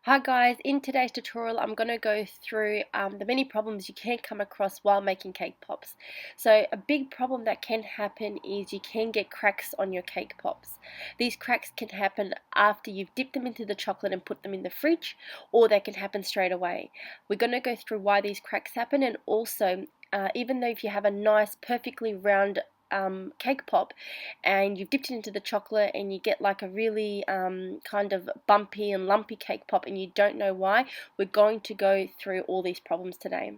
Hi guys, in today's tutorial I'm going to go through the many problems you can come across while making cake pops. So a big problem that can happen is you can get cracks on your cake pops. These cracks can happen after you've dipped them into the chocolate and put them in the fridge, or they can happen straight away. We're going to go through why these cracks happen, and also even though if you have a nice perfectly round cake pop and you've dipped it into the chocolate and you get like a really kind of bumpy and lumpy cake pop and you don't know why, we're going to go through all these problems today.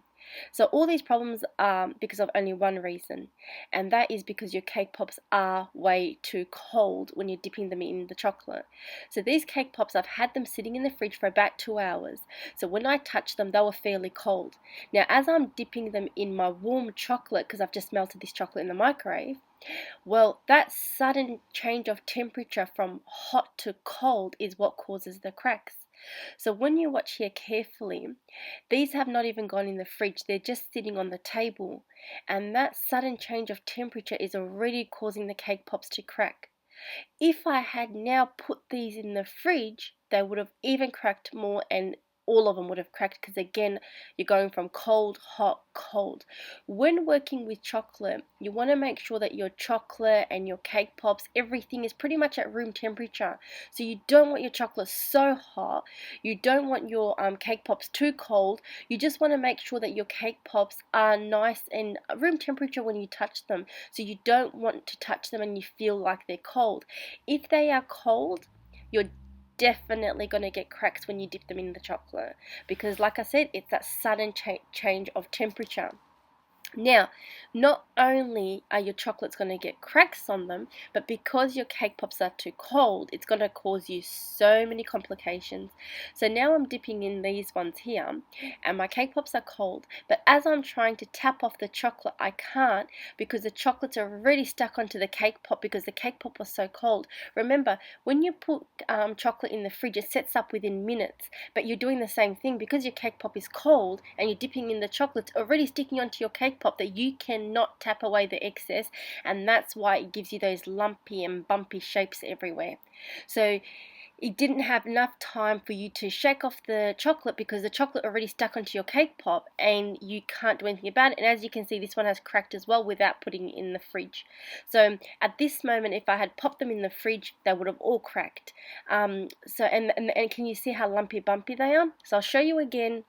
So all these problems are because of only one reason, and that is because your cake pops are way too cold when you're dipping them in the chocolate. So these cake pops, I've had them sitting in the fridge for about 2 hours. So when I touched them, they were fairly cold. Now as I'm dipping them in my warm chocolate, because I've just melted this chocolate in the microwave, well, that sudden change of temperature from hot to cold is what causes the cracks. So when you watch here carefully, these have not even gone in the fridge, they're just sitting on the table. And that sudden change of temperature is already causing the cake pops to crack. If I had now put these in the fridge, they would have even cracked more, and all of them would have cracked, because again, you're going from cold, hot, cold. When working with chocolate, you want to make sure that your chocolate and your cake pops, everything is pretty much at room temperature. So you don't want your chocolate so hot, you don't want your cake pops too cold. You just want to make sure that your cake pops are nice and room temperature when you touch them. So you don't want to touch them and you feel like they're cold. If they are cold, you're definitely going to get cracks when you dip them in the chocolate, because like I said, it's that sudden change of temperature. Now, not only are your chocolates going to get cracks on them, but because your cake pops are too cold, it's going to cause you so many complications. So now I'm dipping in these ones here, and my cake pops are cold, but as I'm trying to tap off the chocolate, I can't, because the chocolates are already stuck onto the cake pop because the cake pop was so cold. Remember, when you put chocolate in the fridge, it sets up within minutes, but you're doing the same thing because your cake pop is cold and you're dipping in the chocolate, already sticking onto your cake pop that you cannot tap away the excess, and that's why it gives you those lumpy and bumpy shapes everywhere. So it didn't have enough time for you to shake off the chocolate because the chocolate already stuck onto your cake pop and you can't do anything about it. And as you can see, this one has cracked as well without putting it in the fridge. So at this moment, if I had popped them in the fridge, they would have all cracked. And can you see how lumpy bumpy they are? So I'll show you again.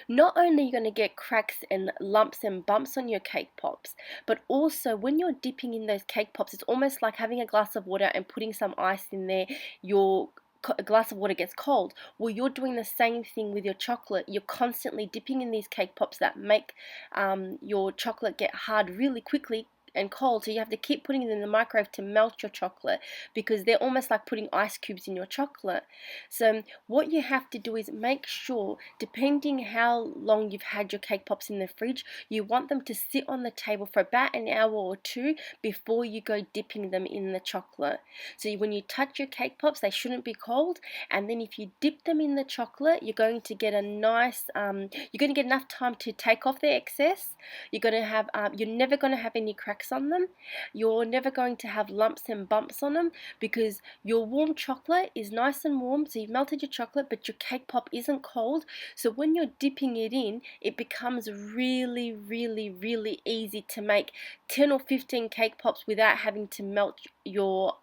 Not only are you going to get cracks and lumps and bumps on your cake pops, but also when you're dipping in those cake pops, it's almost like having a glass of water and putting some ice in there. Your glass of water gets cold. Well, you're doing the same thing with your chocolate. You're constantly dipping in these cake pops that make your chocolate get hard really quickly and cold, so you have to keep putting it in the microwave to melt your chocolate, because they're almost like putting ice cubes in your chocolate. So what you have to do is make sure, depending how long you've had your cake pops in the fridge, you want them to sit on the table for about an hour or two before you go dipping them in the chocolate. So when you touch your cake pops, they shouldn't be cold, and then if you dip them in the chocolate, you're going to get a nice you're going to get enough time to take off the excess. You're going to have you're never going to have any cracks on them. You're never going to have lumps and bumps on them, because your warm chocolate is nice and warm, so you've melted your chocolate, but your cake pop isn't cold. So when you're dipping it in, it becomes really, really, really easy to make 10 or 15 cake pops without having to melt your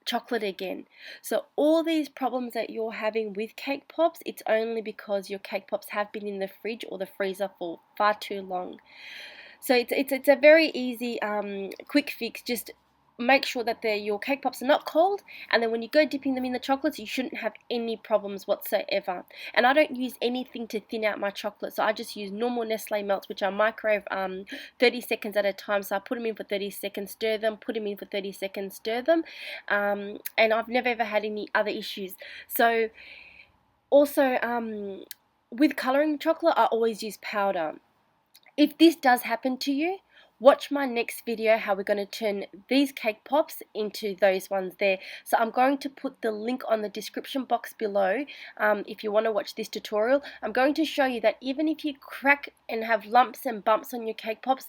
chocolate again. So all these problems that you're having with cake pops, it's only because your cake pops have been in the fridge or the freezer for far too long. So it's a very easy quick fix. Just make sure that your cake pops are not cold, and then when you go dipping them in the chocolates, you shouldn't have any problems whatsoever. And I don't use anything to thin out my chocolate, so I just use normal Nestle melts, which are microwave 30 seconds at a time. So I put them in for 30 seconds, stir them, put them in for 30 seconds, stir them, and I've never ever had any other issues. So also with colouring chocolate, I always use powder. If this does happen to you, watch my next video how we're going to turn these cake pops into those ones there. So I'm going to put the link on the description box below if you want to watch this tutorial. I'm going to show you that even if you crack and have lumps and bumps on your cake pops,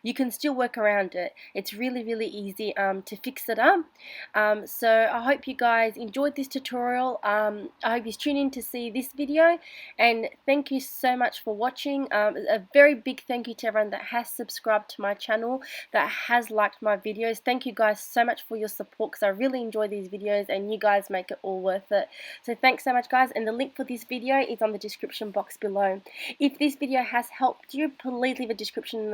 you can still work around it. It's really easy to fix it up. So I hope you guys enjoyed this tutorial. I hope you tune in to see this video, and thank you so much for watching. A very big thank you to everyone that has subscribed to my channel, that has liked my videos. Thank you guys so much for your support, because I really enjoy these videos and you guys make it all worth it. So thanks so much guys, and the link for this video is on the description box below. If this video has helped you, please leave a description,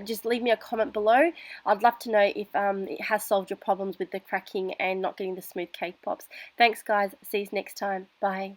just leave me a comment below. I'd love to know if it has solved your problems with the cracking and not getting the smooth cake pops. Thanks guys, see you next time, bye.